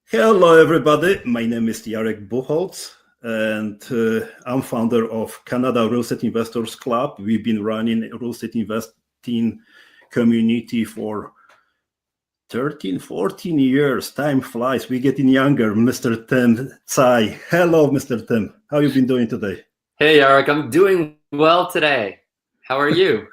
Hello, everybody. My name is Jarek Buchholz, and I'm founder of Canada Real Estate Investors Club. We've been running a real estate investing community for 13, 14 years. Time flies. We're getting younger. Mr. Tim Tsai. Hello, Mr. Tim. How you been doing today? Hey, Jarek. I'm doing well today. How are you?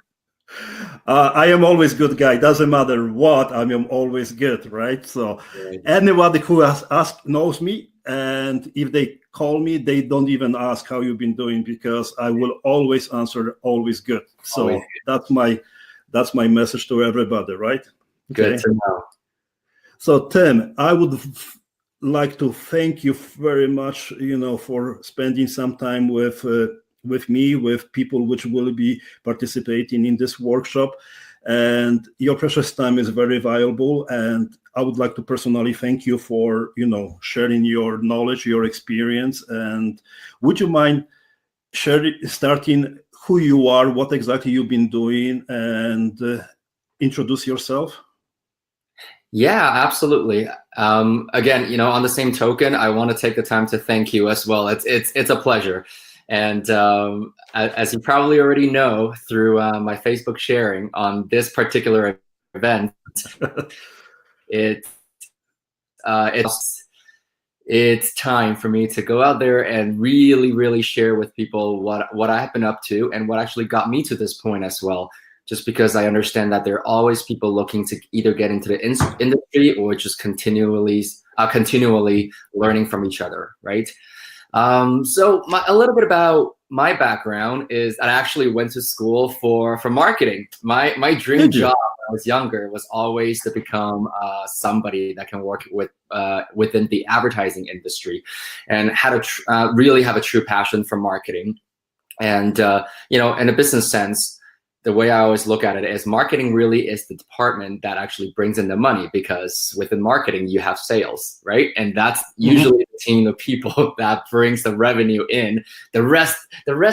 I am always good guy. Doesn't matter what, I am always good, right? So Right. anybody who has asked knows me, and if they call me, they don't even ask how you've been doing because I will always answer always good. So Always that's my message to everybody, right? good to know. So Tim, I would like to thank you very much, for spending some time with me, with people which will be participating in this workshop. And your precious time is very valuable. And I would like to personally thank you for, sharing your knowledge, your experience. And would you mind starting who you are, what exactly you've been doing, and introduce yourself? Yeah, absolutely. Again, on the same token, I want to take the time to thank you as well. It's a pleasure. And as you probably already know through my Facebook sharing on this particular event, it's time for me to go out there and really share with people what I have been up to and what actually got me to this point as well. Just because I understand that there are always people looking to either get into the industry or just continually learning from each other, right? So a little bit about my background is I actually went to school for marketing. My dream job when I was younger was always to become somebody that can work within the advertising industry, and had really have a true passion for marketing. And in a business sense, the way I always look at it is marketing really is the department that actually brings in the money, because within marketing you have sales, right? And that's usually the team of people that brings the revenue in. The rest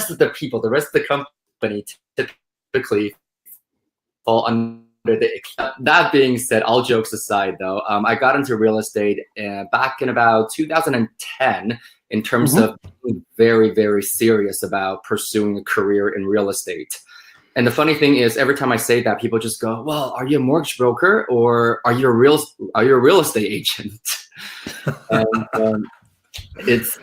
of the people, the rest of the company typically fall under the. That being said, all jokes aside though, I got into real estate back in about 2010 in terms of being very serious about pursuing a career in real estate. And the funny thing is, every time I say that, people just go, "Well, are you a mortgage broker or are you a real estate agent?" And it's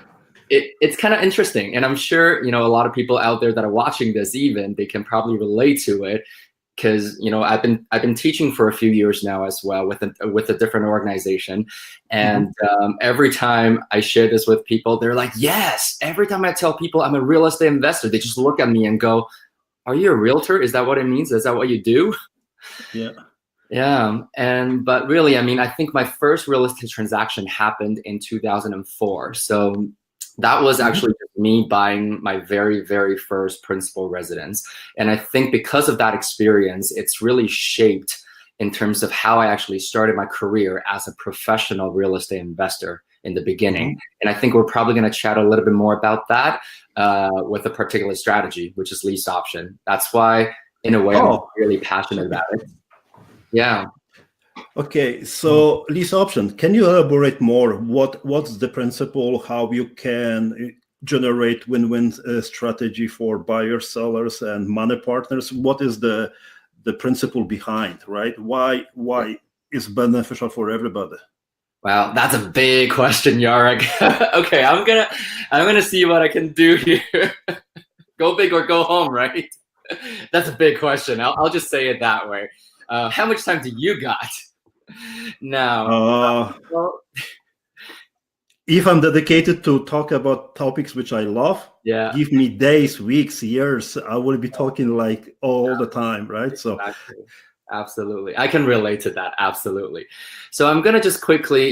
kind of interesting, and I'm sure a lot of people out there that are watching this, even they can probably relate to it, because I've been teaching for a few years now as well with a different organization, and every time I share this with people, they're like, "Yes!" Every time I tell people I'm a real estate investor, they just look at me and go, "Are you a realtor? Is that what it means? Is that what you do?" Yeah. Yeah. But really, I think my first real estate transaction happened in 2004. So that was actually me buying my very first principal residence. And I think because of that experience, it's really shaped in terms of how I actually started my career as a professional real estate investor in the beginning. And I think we're probably going to chat a little bit more about that with a particular strategy, which is lease option. That's why, in a way, I'm really passionate about it. Yeah. Okay, so lease option, can you elaborate more? What's the principle, how you can generate win-win strategy for buyers, sellers, and money partners? What is the principle behind, right? Why is beneficial for everybody? Wow, that's a big question, Jarek. Okay, I'm gonna see what I can do here. Go big or go home, right? That's a big question. I'll just say it that way. How much time do you got? Now, well, if I'm dedicated to talk about topics which I love, give me days, weeks, years. I will be talking like all the time, right? So. Exactly. Absolutely. I can relate to that. Absolutely. So I'm going to just quickly,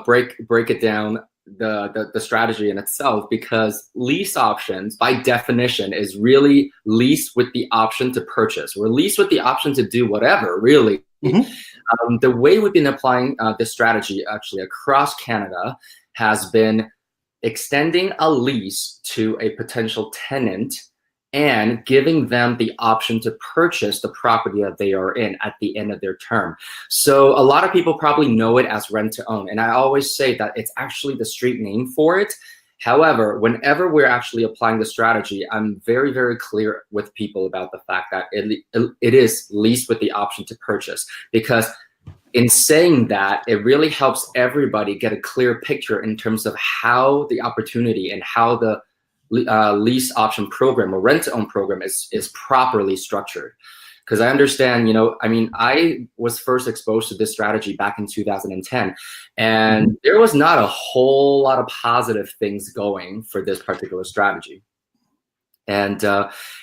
break it down, the strategy in itself, because lease options by definition is really lease with the option to purchase, or lease with the option to do whatever, really. The way we've been applying this strategy actually across Canada has been extending a lease to a potential tenant and giving them the option to purchase the property that they are in at the end of their term. So a lot of people probably know it as rent to own. And I always say that it's actually the street name for it. However, whenever we're actually applying the strategy, I'm very, very clear with people about the fact that it is leased with the option to purchase, because in saying that, it really helps everybody get a clear picture in terms of how the opportunity and how the lease option program or rent to own program is properly structured. Because I understand, I was first exposed to this strategy back in 2010, and there was not a whole lot of positive things going for this particular strategy. And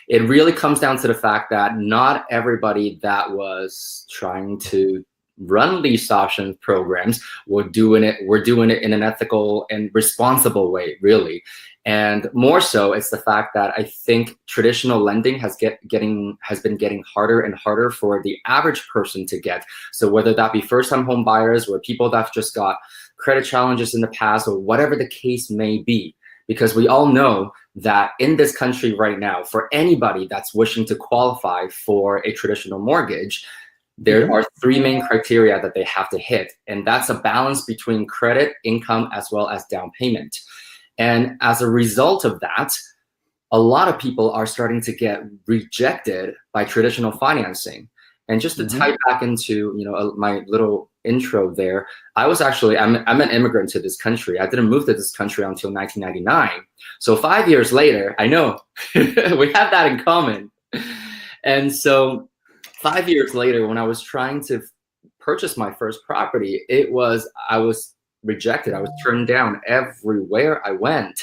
it really comes down to the fact that not everybody that was trying to run lease option programs were doing it in an ethical and responsible way, really. And more so, it's the fact that I think traditional lending has been getting harder and harder for the average person to get. So whether that be first-time home buyers or people that just got credit challenges in the past, or whatever the case may be, because we all know that in this country right now, for anybody that's wishing to qualify for a traditional mortgage, there are three main criteria that they have to hit, and that's a balance between credit, income, as well as down payment. And as a result of that, a lot of people are starting to get rejected by traditional financing. And just to tie back into my little intro there, I'm an immigrant to this country. I didn't move to this country until 1999. So 5 years later, I know we have that in common. And so 5 years later, when I was trying to purchase my first property, I was rejected. I was turned down everywhere I went.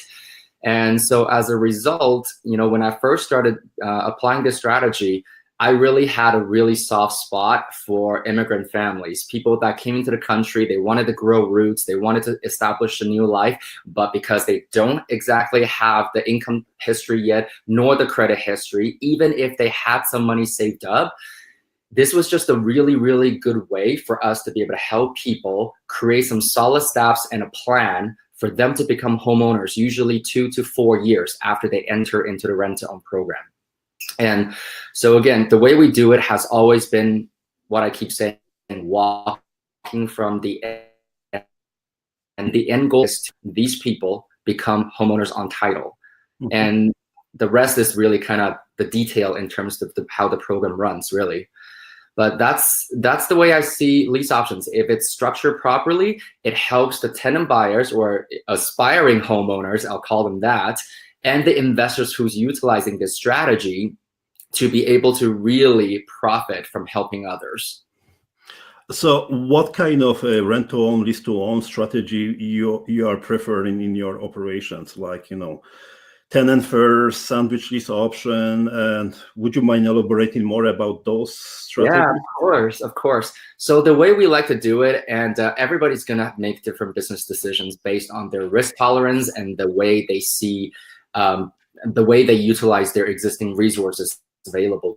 And so as a result, when I first started applying this strategy, I really had a really soft spot for immigrant families, people that came into the country. They wanted to grow roots. They wanted to establish a new life, but because they don't exactly have the income history yet, nor the credit history, even if they had some money saved up, this was just a really, really good way for us to be able to help people create some solid steps and a plan for them to become homeowners, usually 2 to 4 years after they enter into the rent-to-own program. And so again, the way we do it has always been what I keep saying, walking from the end. And the end goal is these people become homeowners on title. And the rest is really kind of the detail in terms of how the program runs, really. But that's the way I see lease options. If it's structured properly, it helps the tenant buyers or aspiring homeowners, I'll call them that, and the investors who's utilizing this strategy to be able to really profit from helping others. So what kind of a rent-to-own, lease-to-own strategy you are preferring in your operations? Like, tenant first, sandwich lease option, and would you mind elaborating more about those strategies? Yeah, of course. So the way we like to do it, and everybody's gonna make different business decisions based on their risk tolerance and the way they see, the way they utilize their existing resources available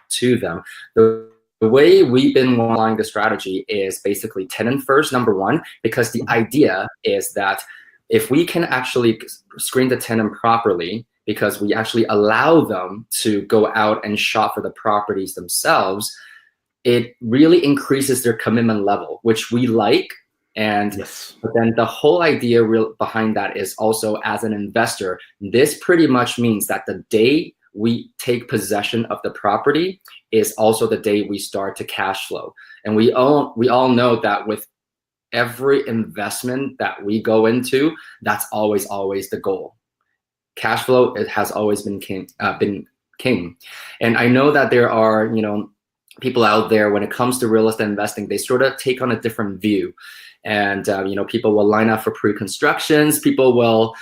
to them. The way we've been applying the strategy is basically tenant first, number one, because the idea is that if we can actually screen the tenant properly, because we actually allow them to go out and shop for the properties themselves, it really increases their commitment level, which we like. And but then the whole idea behind that is also, as an investor, this pretty much means that the day we take possession of the property is also the day we start to cash flow. And we all know that with every investment that we go into, that's always the goal. Cash flow, it has always been king. And I know that there are people out there, when it comes to real estate investing, they sort of take on a different view. And people will line up for pre-constructions. People will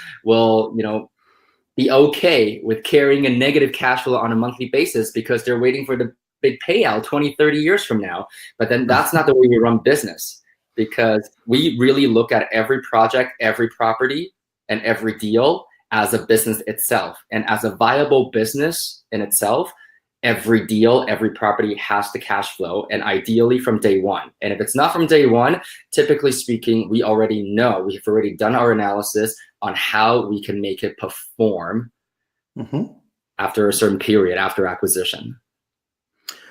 be okay with carrying a negative cash flow on a monthly basis because they're waiting for the big payout 20, 30 years from now. But then that's not the way we run business, because we really look at every project, every property, and every deal as a business itself. And as a viable business in itself, every deal, every property has to cash flow, and ideally from day one. And if it's not from day one, typically speaking, we already know, we've already done our analysis on how we can make it perform after a certain period after acquisition.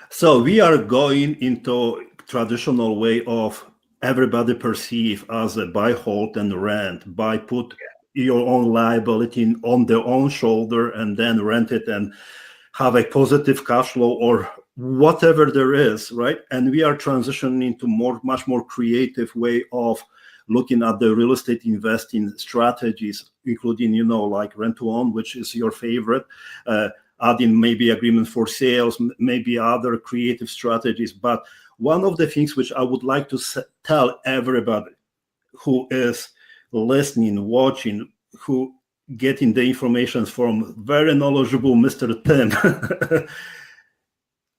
So we are going into traditional way of everybody perceive as a buy, hold, and rent. Buy, put your own liability on their own shoulder, and then rent it and have a positive cash flow or whatever there is, right? And we are transitioning into much more creative way of looking at the real estate investing strategies, including, like rent to own, which is your favorite, adding maybe agreement for sales, maybe other creative strategies. But one of the things which I would like to tell everybody who is listening, watching, who getting the information from very knowledgeable Mr. Tim,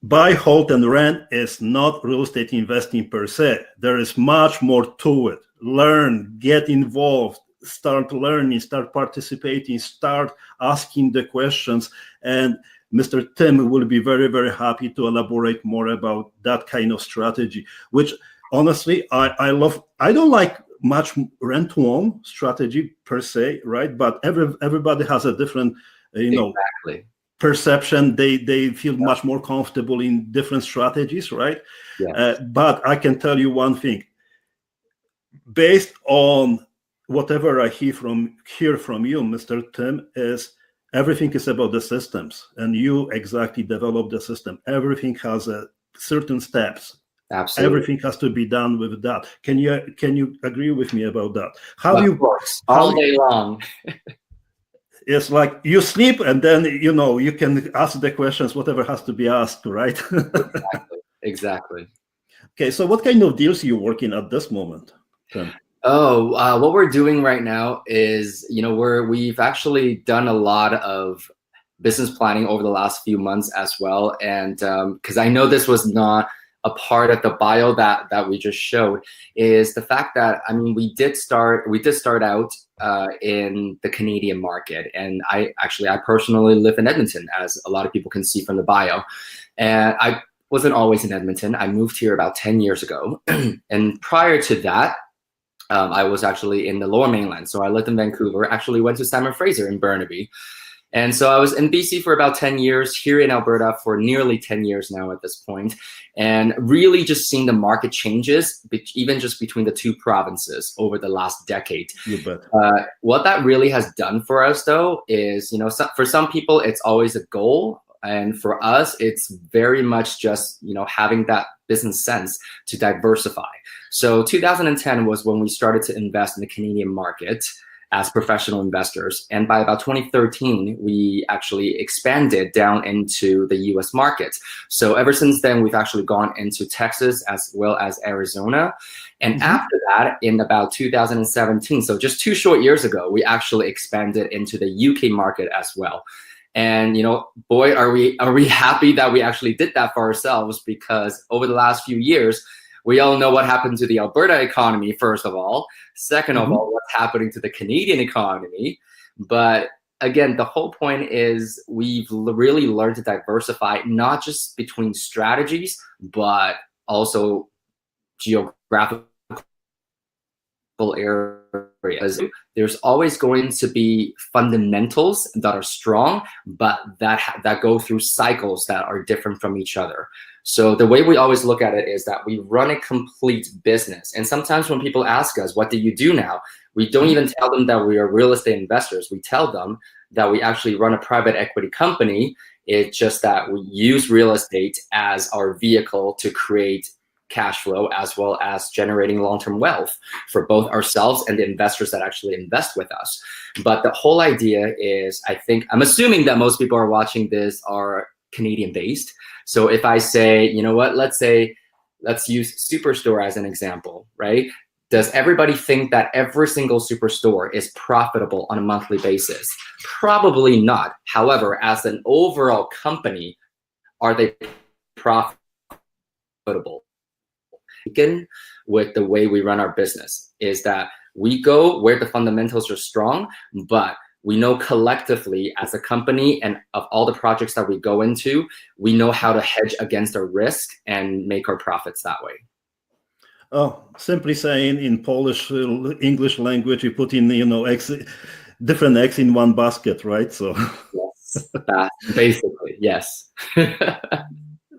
buy, hold, and rent is not real estate investing per se. There is much more to it. Learn, get involved, start learning, start participating, start asking the questions. And Mr. Tim will be very, very happy to elaborate more about that kind of strategy, which honestly, I love. I don't like much rent to own strategy per se, right? But everybody has a different, Exactly. perception. They feel much more comfortable in different strategies, right? Yes. But I can tell you one thing. Based on whatever I hear from you, Mr. Tim, is everything is about the systems, and you exactly develop the system. Everything has a certain steps. Absolutely. Everything has to be done with that. Can you agree with me about that? Of course, all day long. It's like you sleep and then you can ask the questions, whatever has to be asked, right? Exactly. Okay, so what kind of deals are you working at this moment, Tim? What we're doing right now is, we've actually done a lot of business planning over the last few months as well, and because I know this was not a part of the bio that we just showed, is the fact that we did start out in the Canadian market, and I personally live in Edmonton, as a lot of people can see from the bio, and I wasn't always in Edmonton. I moved here about 10 years ago, and prior to that, I was actually in the Lower Mainland. So I lived in Vancouver, actually went to Simon Fraser in Burnaby. And so I was in BC for about 10 years, here in Alberta for nearly 10 years now at this point, and really just seeing the market changes, even just between the two provinces over the last decade. You bet. What that really has done for us, though, is, for some people, it's always a goal. And for us, it's very much just, having that business sense to diversify. So 2010 was when we started to invest in the Canadian market as professional investors. And by about 2013, we actually expanded down into the US market. So ever since then, we've actually gone into Texas as well as Arizona. And after that, in about 2017, so just 2 short years ago, we actually expanded into the UK market as well. And boy, are we happy that we actually did that for ourselves, because over the last few years, we all know what happened to the Alberta economy, first of all. Second of all, what's happening to the Canadian economy. But again, the whole point is we've really learned to diversify, not just between strategies, but also geographical areas. There's always going to be fundamentals that are strong, but that go through cycles that are different from each other. So the way we always look at it is that we run a complete business. And sometimes when people ask us, what do you do now? We don't even tell them that we are real estate investors. We tell them that we actually run a private equity company. It's just that we use real estate as our vehicle to create cash flow, as well as generating long-term wealth for both ourselves and the investors that actually invest with us. But the whole idea is, I'm assuming that most people are watching this are Canadian based. So if I say, let's use Superstore as an example, right? Does everybody think that every single Superstore is profitable on a monthly basis? Probably not. However, as an overall company, are they profitable? With the way we run our business is that we go where the fundamentals are strong, but we know collectively as a company, and of all the projects that we go into, we know how to hedge against our risk and make our profits that way. Oh, simply saying in Polish, English language, you put in, different eggs in one basket, right? So Basically, yes.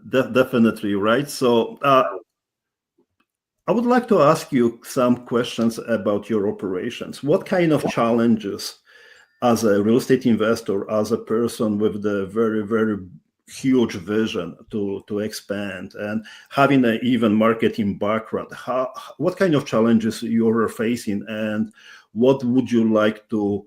Definitely, right? So I would like to ask you some questions about your operations. What kind of challenges, as a real estate investor, as a person with the very, very huge vision to expand and having an even marketing background, what kind of challenges you are facing, and what would you like to,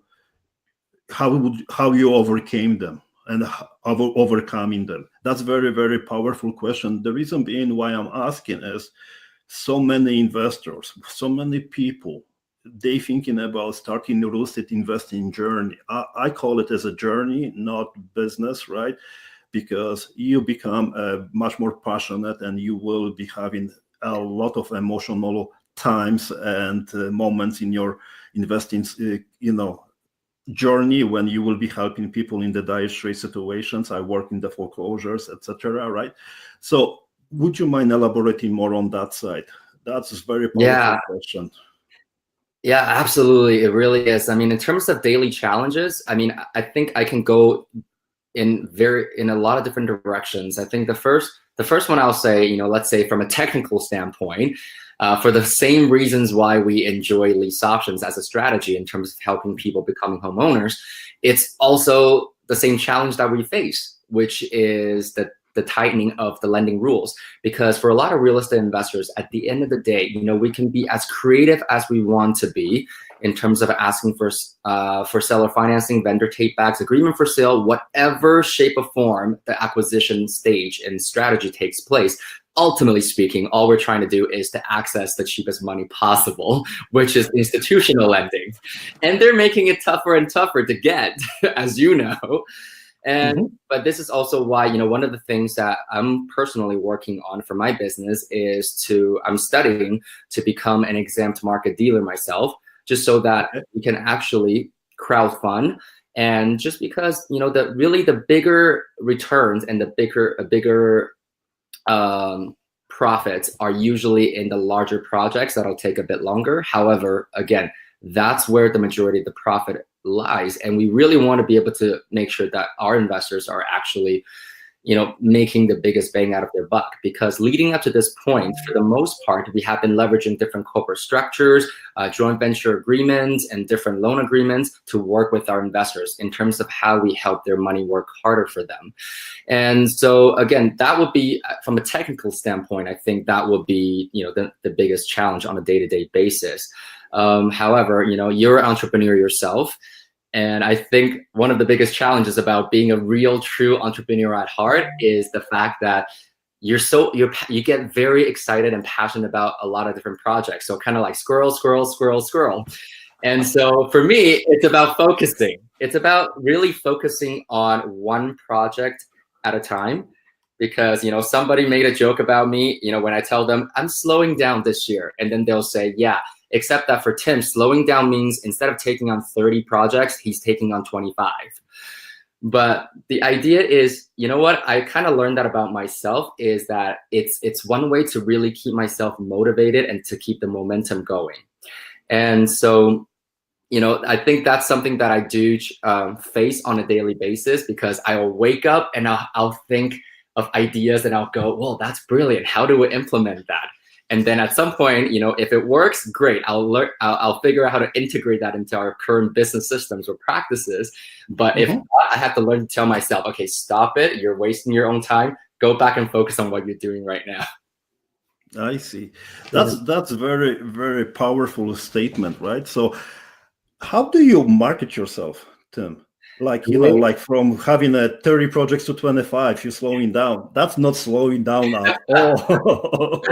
how you overcame them and overcoming them? That's very, very powerful question. The reason being why I'm asking is so many investors, so many people, they thinking about starting a real estate investing journey. I call it as a journey, not business, right? Because you become much more passionate, and you will be having a lot of emotional times and moments in your investing, journey, when you will be helping people in the dire straits situations. I work in the foreclosures, etc. Right? So, would you mind elaborating more on that side? That's a very powerful question. Yeah, absolutely. It really is. I mean, in terms of daily challenges, I mean, I think I can go in a lot of different directions. I think the first one I'll say, let's say from a technical standpoint, for the same reasons why we enjoy lease options as a strategy in terms of helping people becoming homeowners, it's also the same challenge that we face, which is the tightening of the lending rules. Because for a lot of real estate investors, at the end of the day, we can be as creative as we want to be in terms of asking for seller financing, vendor take-backs, agreement for sale, whatever shape or form the acquisition stage and strategy takes place. Ultimately speaking, all we're trying to do is to access the cheapest money possible, which is institutional lending. And they're making it tougher and tougher to get, as you know. And but this is also why, one of the things that I'm personally working on for my business is I'm studying to become an exempt market dealer myself, just so that we can actually crowdfund. And just because, the bigger returns and the bigger profits are usually in the larger projects that'll take a bit longer. However, again, that's where the majority of the profit lies. And we really want to be able to make sure that our investors are actually, making the biggest bang out of their buck. Because leading up to this point, for the most part, we have been leveraging different corporate structures, joint venture agreements, and different loan agreements to work with our investors in terms of how we help their money work harder for them. And so, again, that would be, from a technical standpoint, I think that would be, the biggest challenge on a day-to-day basis. However, you're an entrepreneur yourself. And I think one of the biggest challenges about being a real, true entrepreneur at heart is the fact that you get very excited and passionate about a lot of different projects. So kind of like squirrel, squirrel, squirrel, squirrel. And so for me, it's about focusing. It's about really focusing on one project at a time. Because, somebody made a joke about me, when I tell them I'm slowing down this year, and then they'll say, yeah, except that for Tim, slowing down means instead of taking on 30 projects, he's taking on 25. But the idea is, what I kind of learned that about myself is that it's one way to really keep myself motivated and to keep the momentum going. And so, I think that's something that I do face on a daily basis, because I'll wake up and I'll think of ideas and I'll go, well, that's brilliant. How do we implement that? And then at some point, if it works, great. I'll figure out how to integrate that into our current business systems or practices. But if not, I have to learn to tell myself, okay, stop it. You're wasting your own time. Go back and focus on what you're doing right now. I see. That's a very, very powerful statement, right? So how do you market yourself, Tim? Like, like from having 30 projects to 25, you're slowing down. That's not slowing down at all.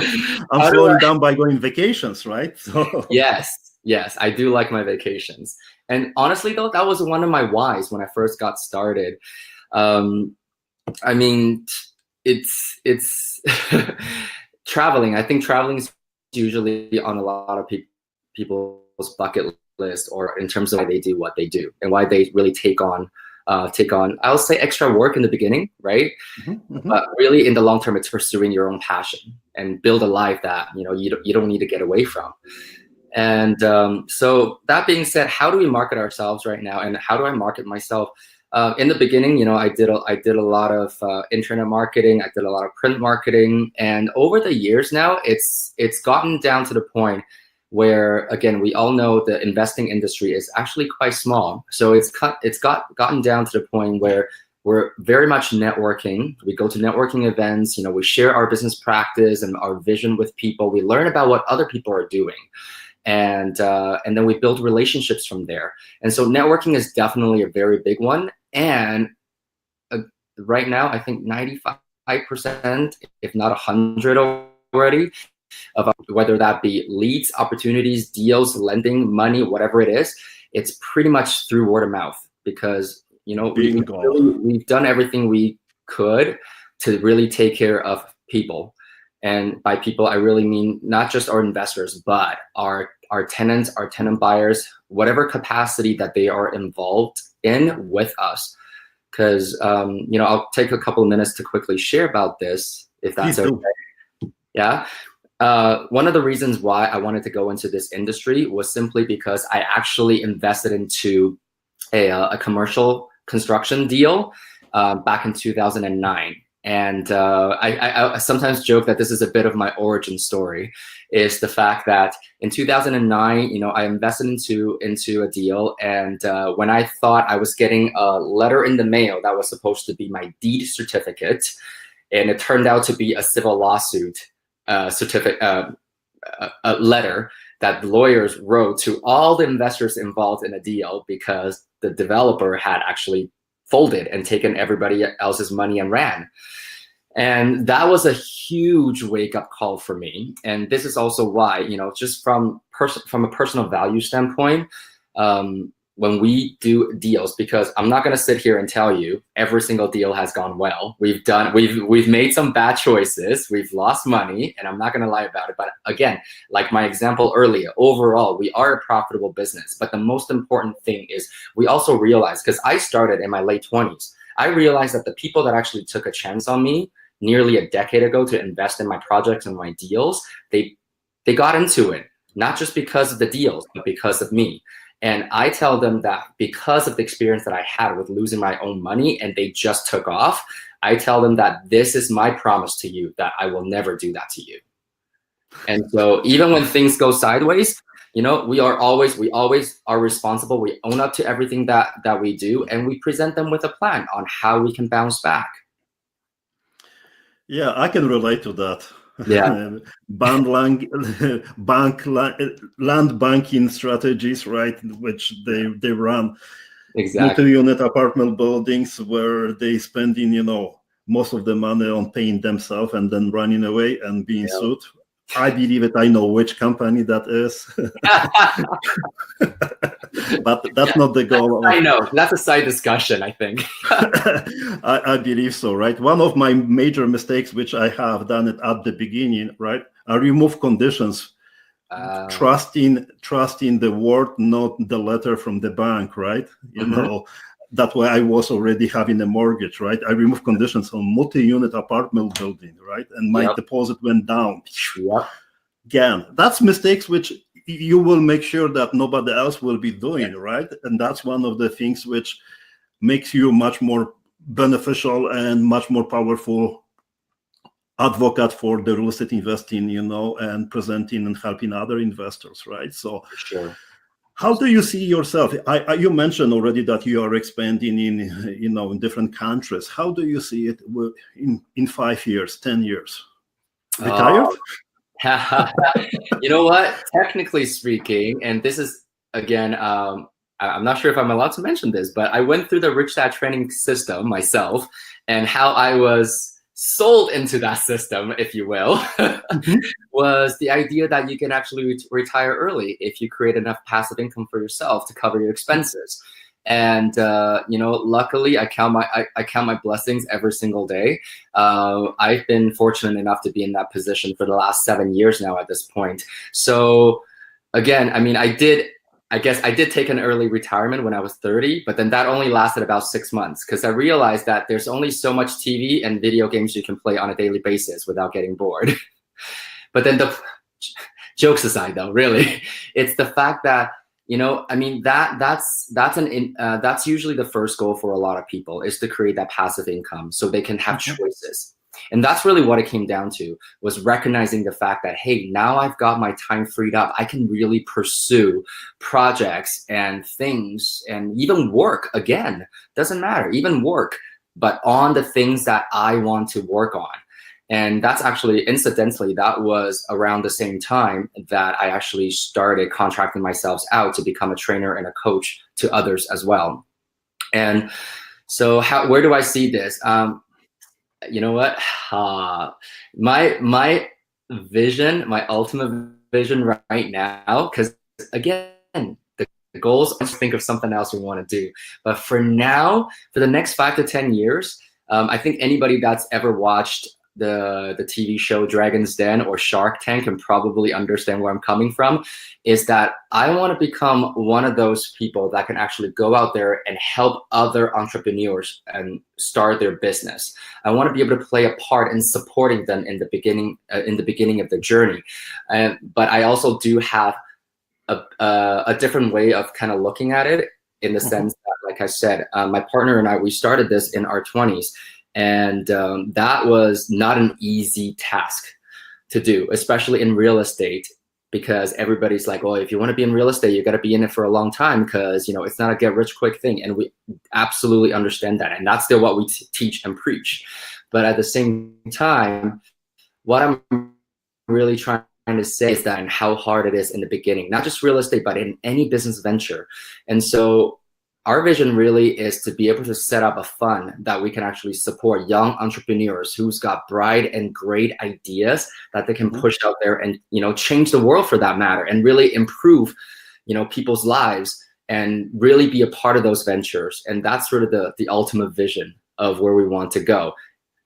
I'm slowing down by going vacations, right? So. Yes, I do like my vacations. And honestly, though, that was one of my whys when I first got started. I mean, it's traveling. I think traveling is usually on a lot of people's bucket list, or in terms of why they do what they do and why they really take on I'll say extra work in the beginning, right? But really in the long term, it's pursuing your own passion and build a life that you don't need to get away from. And so that being said, how do we market ourselves right now, and how do I market myself? In the beginning, I did a lot of internet marketing. I did a lot of print marketing, and over the years now, it's gotten down to the point where, again, we all know the investing industry is actually quite small. So it's gotten down to the point where we're very much networking. We go to networking events. We share our business practice and our vision with people. We learn about what other people are doing. And then we build relationships from there. And so networking is definitely a very big one. And right now, I think 95%, if not 100 already, of whether that be leads, opportunities, deals, lending, money, whatever it is, it's pretty much through word of mouth, because we've done everything we could to really take care of people. And by people, I really mean not just our investors, but our tenants, our tenant buyers, whatever capacity that they are involved in with us. Because, I'll take a couple of minutes to quickly share about this, if that's okay. Yeah. One of the reasons why I wanted to go into this industry was simply because I actually invested into a commercial construction deal back in 2009. And I sometimes joke that this is a bit of my origin story, is the fact that in 2009, I invested into a deal. And when I thought I was getting a letter in the mail that was supposed to be my deed certificate, and it turned out to be a civil lawsuit certificate, a letter that the lawyers wrote to all the investors involved in a deal, because the developer had actually folded and taken everybody else's money and ran. And that was a huge wake-up call for me. And this is also why, just from a personal value standpoint, when we do deals, because I'm not going to sit here and tell you every single deal has gone well. We've made some bad choices. We've lost money, and I'm not going to lie about it. But again, like my example earlier, overall, we are a profitable business. But the most important thing is we also realized, because I started in my late 20s, I realized that the people that actually took a chance on me nearly a decade ago to invest in my projects and my deals, they got into it, not just because of the deals, but because of me. And I tell them that because of the experience that I had with losing my own money and they just took off, I tell them that this is my promise to you, that I will never do that to you. And so even when things go sideways, we always are responsible. We own up to everything that we do, and we present them with a plan on how we can bounce back. Yeah, I can relate to that. Yeah. Land banking strategies, right, which they run. Exactly. Multi-unit apartment buildings where they spending, most of the money on paying themselves and then running away and being sued. I believe it. I know which company that is. But that's not the goal. I know. That's a side discussion, I think. I believe so, right? One of my major mistakes, which I have done it at the beginning, right? I remove conditions, trusting the word, not the letter from the bank, right? That way I was already having a mortgage, right? I removed conditions on multi-unit apartment building, right? And my deposit went down. Again, that's mistakes which you will make sure that nobody else will be doing, right? And that's one of the things which makes you much more beneficial and much more powerful advocate for the real estate investing, and presenting and helping other investors, right? So sure. How do you see yourself? You mentioned already that you are expanding in different countries. How do you see it in 5 years, 10 years? Retired? You know what? Technically speaking, and this is, again, I'm not sure if I'm allowed to mention this, but I went through the Rich Dad training system myself, and how I was sold into that system, if you will, was the idea that you can actually retire early if you create enough passive income for yourself to cover your expenses. And luckily, I count my blessings every single day. I've been fortunate enough to be in that position for the last 7 years now at this point. So again, I guess I did take an early retirement when I was 30, but then that only lasted about 6 months, because I realized that there's only so much TV and video games you can play on a daily basis without getting bored. But then, the jokes aside though, really, it's the fact that I mean, that's usually the first goal for a lot of people, is to create that passive income so they can have choices. And that's really what it came down to, was recognizing the fact that, hey, now I've got my time freed up. I can really pursue projects and things and even work again. Doesn't matter, even work, but on the things that I want to work on. And that's actually, incidentally, that was around the same time that I actually started contracting myself out to become a trainer and a coach to others as well. And so where do I see this? You know what? My vision, my ultimate vision right now, because again, the goals, let's think of something else we want to do. But for now, for the next 5 to 10 years, I think anybody that's ever watched the TV show Dragon's Den or Shark Tank can probably understand where I'm coming from, is that I want to become one of those people that can actually go out there and help other entrepreneurs and start their business. I want to be able to play a part in supporting them in the beginning of the journey. But I also do have a different way of kind of looking at it, in the sense that, like I said, my partner and I, we started this in our 20s. And that was not an easy task to do, especially in real estate, because everybody's like, well, if you want to be in real estate, you got to be in it for a long time, because it's not a get rich quick thing. And we absolutely understand that. And that's still what we teach and preach. But at the same time, what I'm really trying to say is that, and how hard it is in the beginning, not just real estate, but in any business venture. And so our vision really is to be able to set up a fund that we can actually support young entrepreneurs who's got bright and great ideas that they can push out there and, change the world for that matter, and really improve, people's lives and really be a part of those ventures. And that's sort of the ultimate vision of where we want to go.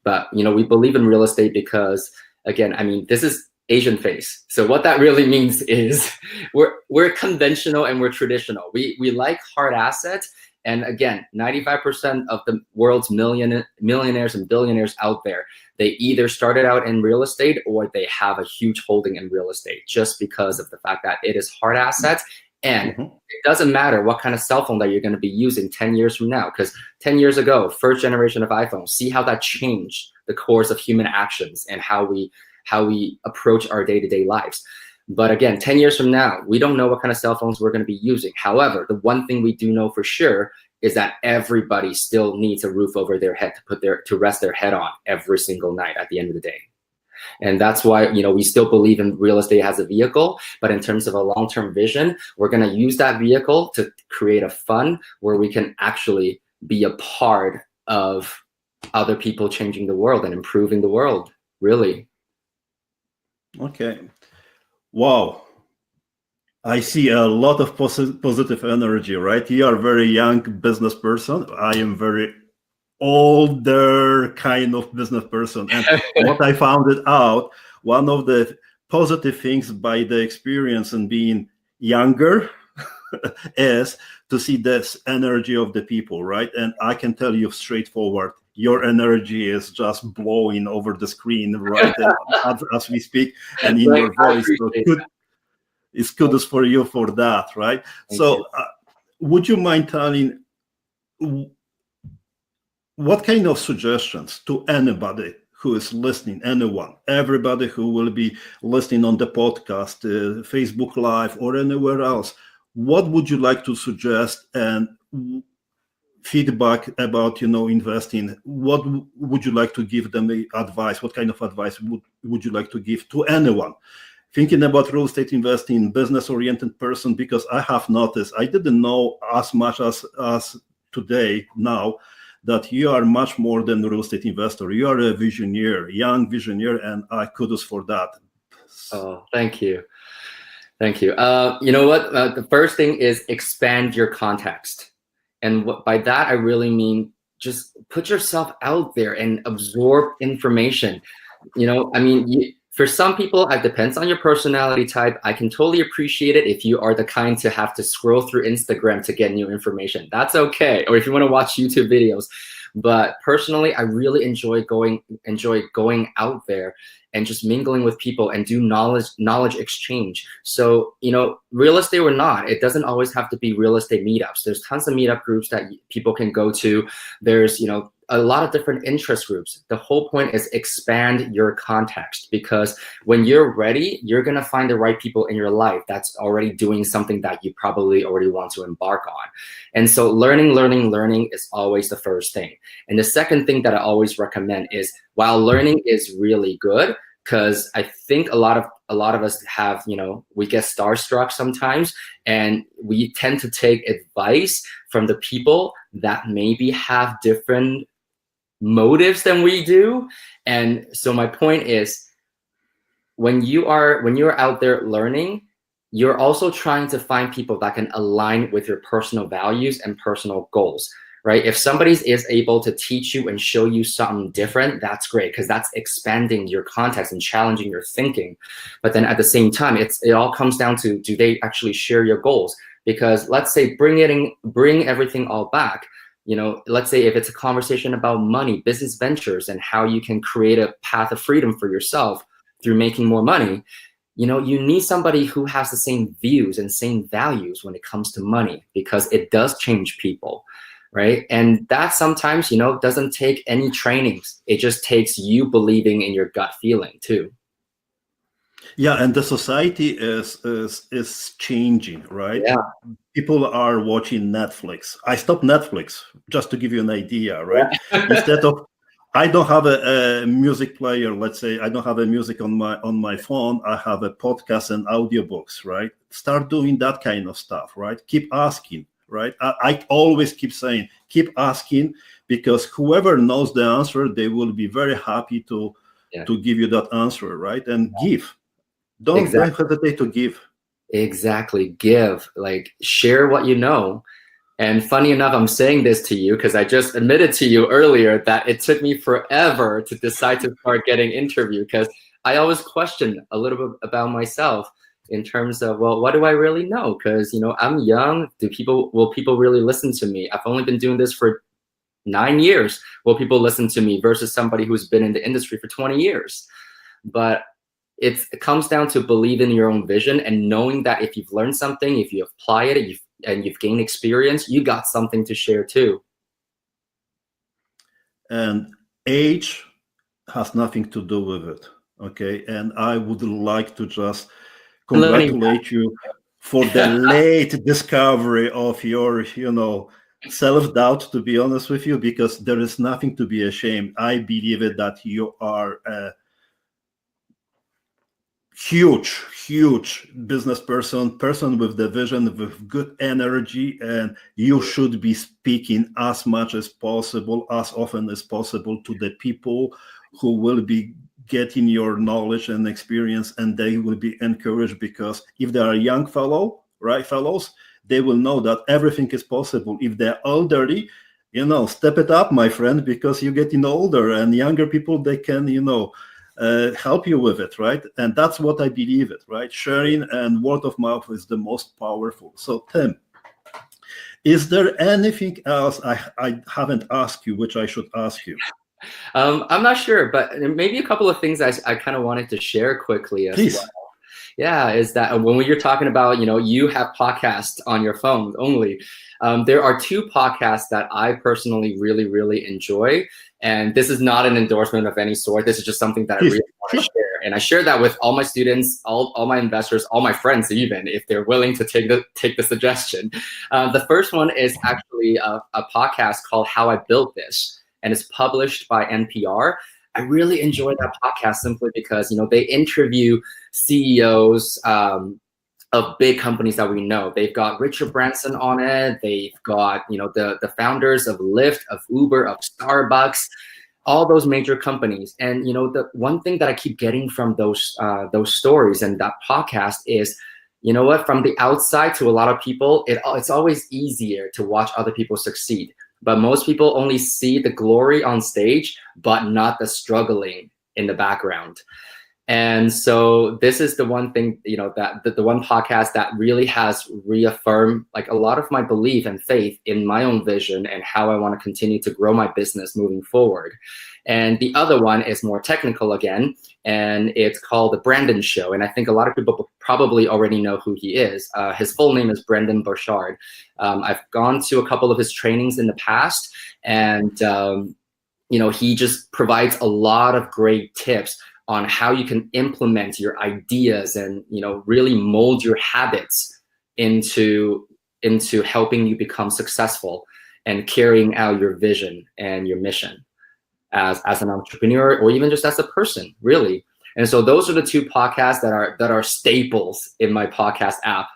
But, we believe in real estate because, again, I mean, this is Asian face. So what that really means is we're conventional and we're traditional. We like hard assets. And again, 95% of the world's millionaires and billionaires out there, they either started out in real estate or they have a huge holding in real estate, just because of the fact that it is hard assets. And it doesn't matter what kind of cell phone that you're going to be using 10 years from now, because 10 years ago, first generation of iPhone, see how that changed the course of human actions and how we approach our day-to-day lives. But again, 10 years from now, we don't know what kind of cell phones we're going to be using. However, the one thing we do know for sure is that everybody still needs a roof over their head to rest their head on every single night at the end of the day. And that's why, we still believe in real estate as a vehicle, but in terms of a long-term vision, we're going to use that vehicle to create a fund where we can actually be a part of other people changing the world and improving the world, really. Okay. Wow. I see a lot of positive energy, right? You are a very young business person. I am very older kind of business person. And what I found it out, one of the positive things by the experience and being younger is to see this energy of the people, right? And I can tell you straightforward, your energy is just blowing over the screen right as we speak, and in your voice. So it's kudos for you for that, right? So would you mind telling what kind of suggestions to anybody who is listening, everybody who will be listening on the podcast, Facebook Live, or anywhere else, what would you like to suggest and feedback about investing? What would you like to give them advice? What kind of advice would you like to give to anyone thinking about real estate investing, business-oriented person? Because I have noticed, I didn't know as much as today now, that you are much more than a real estate investor. You are a visionary, young visionary, and I kudos for that. Oh, thank you. Thank you. You know what? The first thing is expand your context. And by that, I really mean just put yourself out there and absorb information. For some people, it depends on your personality type. I can totally appreciate it if you are the kind to have to scroll through Instagram to get new information. That's okay. Or if you want to watch YouTube videos. But personally, I really enjoy going out there and just mingling with people and do knowledge exchange. So, real estate or not, it doesn't always have to be real estate meetups. There's tons of meetup groups that people can go to. There's, a lot of different interest groups. The whole point is expand your context, because when you're ready, you're going to find the right people in your life that's already doing something that you probably already want to embark on. And so learning is always the first thing. And the second thing that I always recommend is, while learning is really good, because I think a lot of us have, we get starstruck sometimes, and we tend to take advice from the people that maybe have different motives than we do. And so my point is, when you're out there learning, you're also trying to find people that can align with your personal values and personal goals, right? If somebody is able to teach you and show you something different, that's great, because that's expanding your context and challenging your thinking. But then at the same time, it all comes down to, do they actually share your goals? Because let's say bring everything all back. Let's say if it's a conversation about money, business ventures, and how you can create a path of freedom for yourself through making more money, you need somebody who has the same views and same values when it comes to money, because it does change people, right? And that sometimes, doesn't take any trainings. It just takes you believing in your gut feeling too. Yeah, and the society is changing, right? Yeah. People are watching Netflix. I stopped Netflix, just to give you an idea, right? Instead of, I don't have a music player. Let's say I don't have a music on my phone. I have a podcast and audiobooks, right? Start doing that kind of stuff, right? Keep asking, right? I always keep saying, keep asking, because whoever knows the answer, they will be very happy to give you that answer, right? And give. Don't hesitate to give. Exactly. Give, like, share what you know. And funny enough, I'm saying this to you because I just admitted to you earlier that it took me forever to decide to start getting interviewed, because I always question a little bit about myself in terms of, well, what do I really know? Because, I'm young. Will people really listen to me? I've only been doing this for 9 years. Will people listen to me versus somebody who's been in the industry for 20 years? But it comes down to believing in your own vision and knowing that if you've learned something, if you apply it, and you've gained experience, you got something to share too. And age has nothing to do with it, okay? And I would like to just congratulate you for the late discovery of your, self-doubt, to be honest with you, because there is nothing to be ashamed. I believe it that you are a huge business person with the vision, with good energy, and you should be speaking as much as possible, as often as possible, to the people who will be getting your knowledge and experience, and they will be encouraged, because if they are young fellows, they will know that everything is possible. If they're elderly, step it up, my friend, because you're getting older, and younger people, they can, help you with it, right? And that's what I believe it, right? Sharing and word of mouth is the most powerful. So, Tim, is there anything else I haven't asked you, which I should ask you? I'm not sure, but maybe a couple of things I kind of wanted to share quickly as Please. well. Yeah, is that when you're talking about, you have podcasts on your phone only. There are 2 podcasts that I personally really, really enjoy. And this is not an endorsement of any sort. This is just something that I really want to share. And I share that with all my students, all my investors, all my friends, even if they're willing to take the suggestion. The first one is actually a podcast called How I Built This, and it's published by NPR. I really enjoy that podcast simply because, they interview CEOs of big companies that we know. They've got Richard Branson on it. They've got, the founders of Lyft, of Uber, of Starbucks, all those major companies. And, the one thing that I keep getting from those stories and that podcast is, from the outside, to a lot of people, it's always easier to watch other people succeed. But most people only see the glory on stage, but not the struggling in the background. And so this is the one thing, that the one podcast that really has reaffirmed like a lot of my belief and faith in my own vision and how I want to continue to grow my business moving forward. And the other one is more technical again, and it's called The Brandon Show. And I think a lot of people probably already know who he is. His full name is Brendan Burchard. I've gone to a couple of his trainings in the past, and he just provides a lot of great tips on how you can implement your ideas and really mold your habits into helping you become successful and carrying out your vision and your mission as an entrepreneur, or even just as a person, really. And so those are the two podcasts that are staples in my podcast app.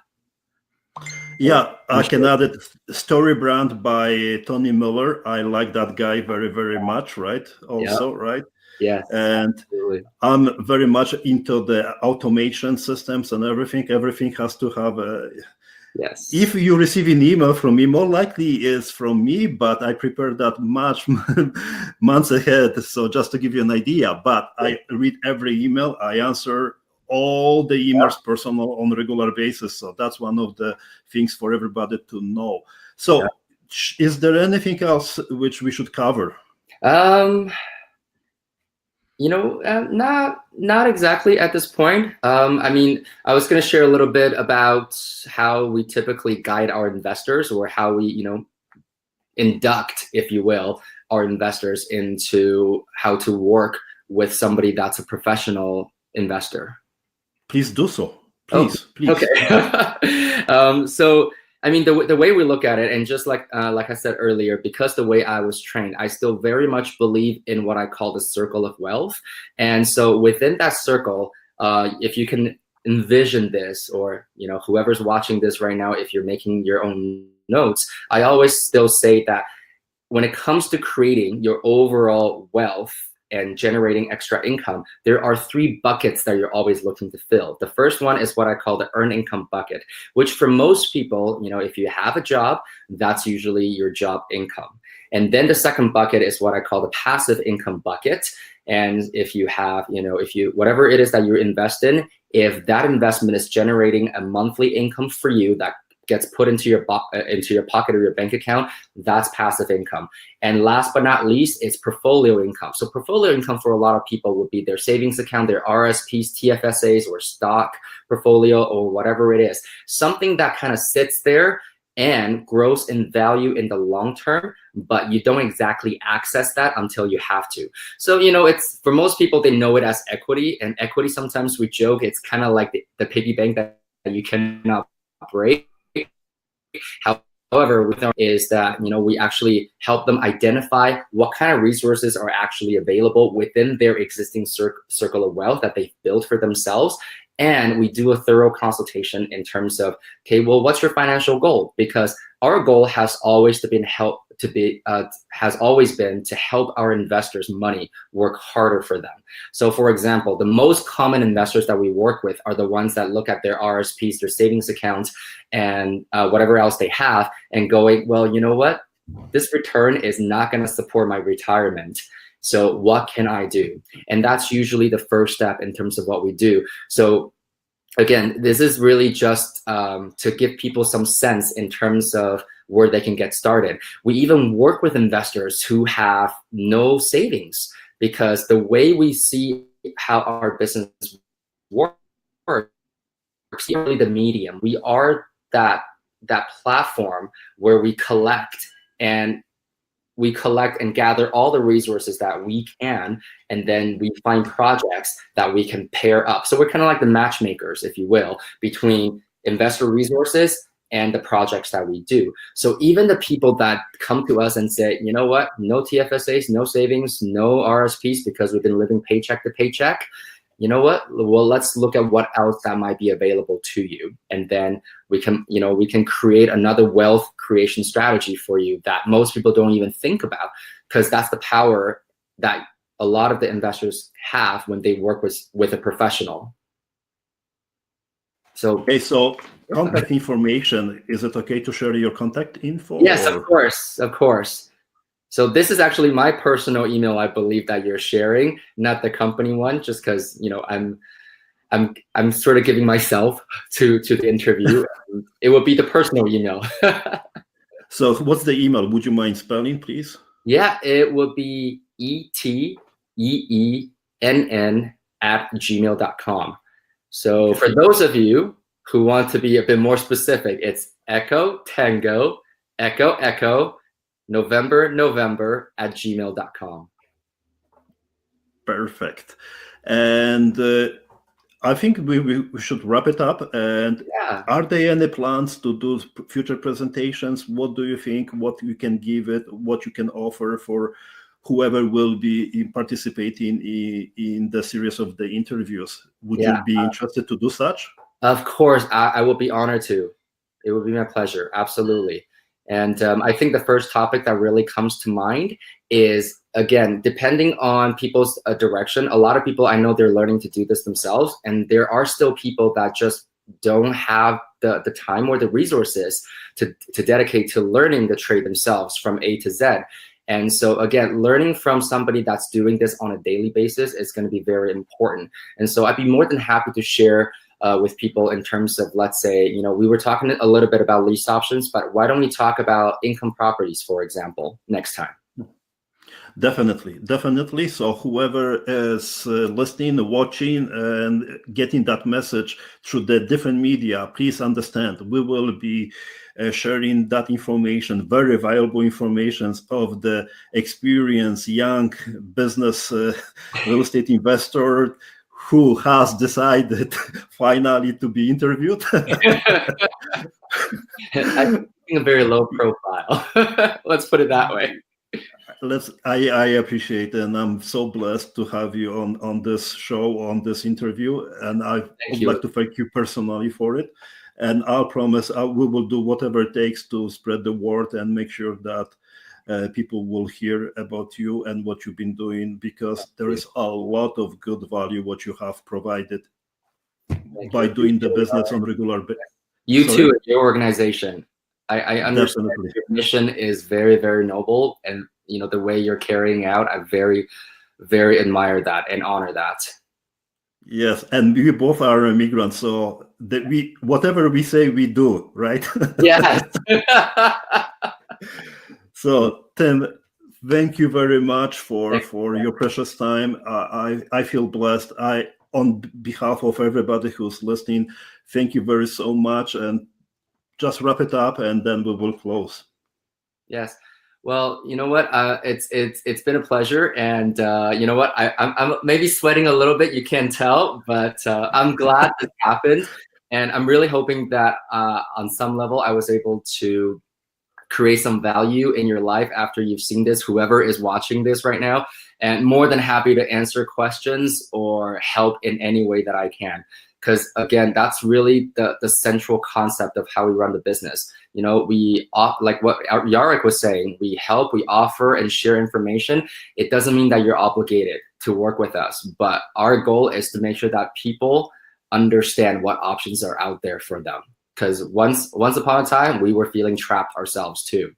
Yeah, I can add it. Story Brand by Tony Miller. I like that guy very, very much, right? Also, yeah. right? Yeah. And absolutely. I'm very much into the automation systems and everything. Everything has to have a... Yes. If you receive an email from me, more likely is from me, but I prepare that much months ahead. So just to give you an idea, but I read every email. I answer all the emails personal on a regular basis. So that's one of the things for everybody to know. So is there anything else which we should cover? Not exactly at this point. I mean, I was going to share a little bit about how we typically guide our investors, or how we, induct, if you will, our investors into how to work with somebody that's a professional investor. Please do so. Please. Okay. So, I mean, the way we look at it, and just like I said earlier, because the way I was trained, I still very much believe in what I call the circle of wealth. And so within that circle, if you can envision this, or whoever's watching this right now, if you're making your own notes, I always still say that when it comes to creating your overall wealth and generating extra income, there are three buckets that you're always looking to fill. The first one is what I call the earned income bucket, which for most people, if you have a job, that's usually your job income. And then the second bucket is what I call the passive income bucket. And if you have, whatever it is that you invest in, if that investment is generating a monthly income for you that gets put into your pocket or your bank account, that's passive income. And last but not least, it's portfolio income. So portfolio income for a lot of people would be their savings account, their RSPs, TFSAs, or stock portfolio, or whatever it is. Something that kind of sits there and grows in value in the long term, but you don't exactly access that until you have to. So, it's, for most people, they know it as equity. And equity, sometimes we joke, it's kind of like the piggy bank that you cannot break. However, with them is that, we actually help them identify what kind of resources are actually available within their existing circle of wealth that they've built for themselves. And we do a thorough consultation in terms of, okay, well, what's your financial goal? Because our goal has always been to help our investors' money work harder for them. So, for example, the most common investors that we work with are the ones that look at their RSPs, their savings accounts, and whatever else they have, and going, well, you know what? This return is not going to support my retirement. So what can I do? And that's usually the first step in terms of what we do. So again, this is really just to give people some sense in terms of where they can get started. We even work with investors who have no savings, because the way we see how our business works, really the medium. We are that platform where we collect and gather all the resources that we can, and then we find projects that we can pair up. So we're kind of like the matchmakers, if you will, between investor resources and the projects that we do. So even the people that come to us and say, you know what, no TFSAs, no savings, no RSPs, because we've been living paycheck to paycheck, you know what, well, let's look at what else that might be available to you. And then we can create another wealth creation strategy for you that most people don't even think about, because that's the power that a lot of the investors have when they work with a professional. So, okay, so contact information, is it okay to share your contact info? Yes, of course. So this is actually my personal email, I believe, that you're sharing, not the company one, just because, you know, I'm sort of giving myself to the interview. It would be the personal email. So what's the email? Would you mind spelling, please? Yeah, it would be eteenn@gmail.com. So Okay. for those of you who want to be a bit more specific, it's Echo Tango Echo Echo November @gmail.com. Perfect. And I think we should wrap it up. And Yeah. are there any plans to do future presentations? What do you think? What you can give it? What you can offer for whoever will be participating in the series of the interviews? Would you be interested to do such? Of course, I will be honored to. It would be my pleasure, absolutely. And I think the first topic that really comes to mind is, again, depending on people's direction. A lot of people, I know they're learning to do this themselves, and there are still people that just don't have the time or the resources to dedicate to learning the trade themselves from A to Z. And so again, learning from somebody that's doing this on a daily basis is going to be very important. And so I'd be more than happy to share with people in terms of, let's say, you know, we were talking a little bit about lease options, but why don't we talk about income properties, for example, next time? Definitely. So whoever is listening, watching, and getting that message through the different media, please understand, we will be sharing that information, very valuable information of the experienced young business real estate investor who has decided finally to be interviewed. I'm a very low profile. Let's put it that way. I appreciate it, and I'm so blessed to have you on this show, on this interview, and I would like to thank you personally for it. And I'll promise we will do whatever it takes to spread the word and make sure that people will hear about you and what you've been doing, because there is a lot of good value what you have provided by doing the business on regular basis. You too, your organization. I understand your mission is very, very noble, and you know the way you're carrying out, I very, very admire that and honor that. Yes, and we both are immigrants, so that whatever we say, we do, right? Yes. So, Tim, thank you very much for your precious time. I feel blessed. On behalf of everybody who's listening, thank you very so much, and just wrap it up, and then we will close. Yes. Well, you know what? It's been a pleasure, and you know what? I'm maybe sweating a little bit. You can't tell, but I'm glad this happened, and I'm really hoping that on some level I was able to create some value in your life after you've seen this. Whoever is watching this right now, and more than happy to answer questions or help in any way that I can. Because again, that's really the central concept of how we run the business. You know, like what Jarek was saying, we help, we offer and share information. It doesn't mean that you're obligated to work with us, but our goal is to make sure that people understand what options are out there for them. Because once upon a time, we were feeling trapped ourselves too.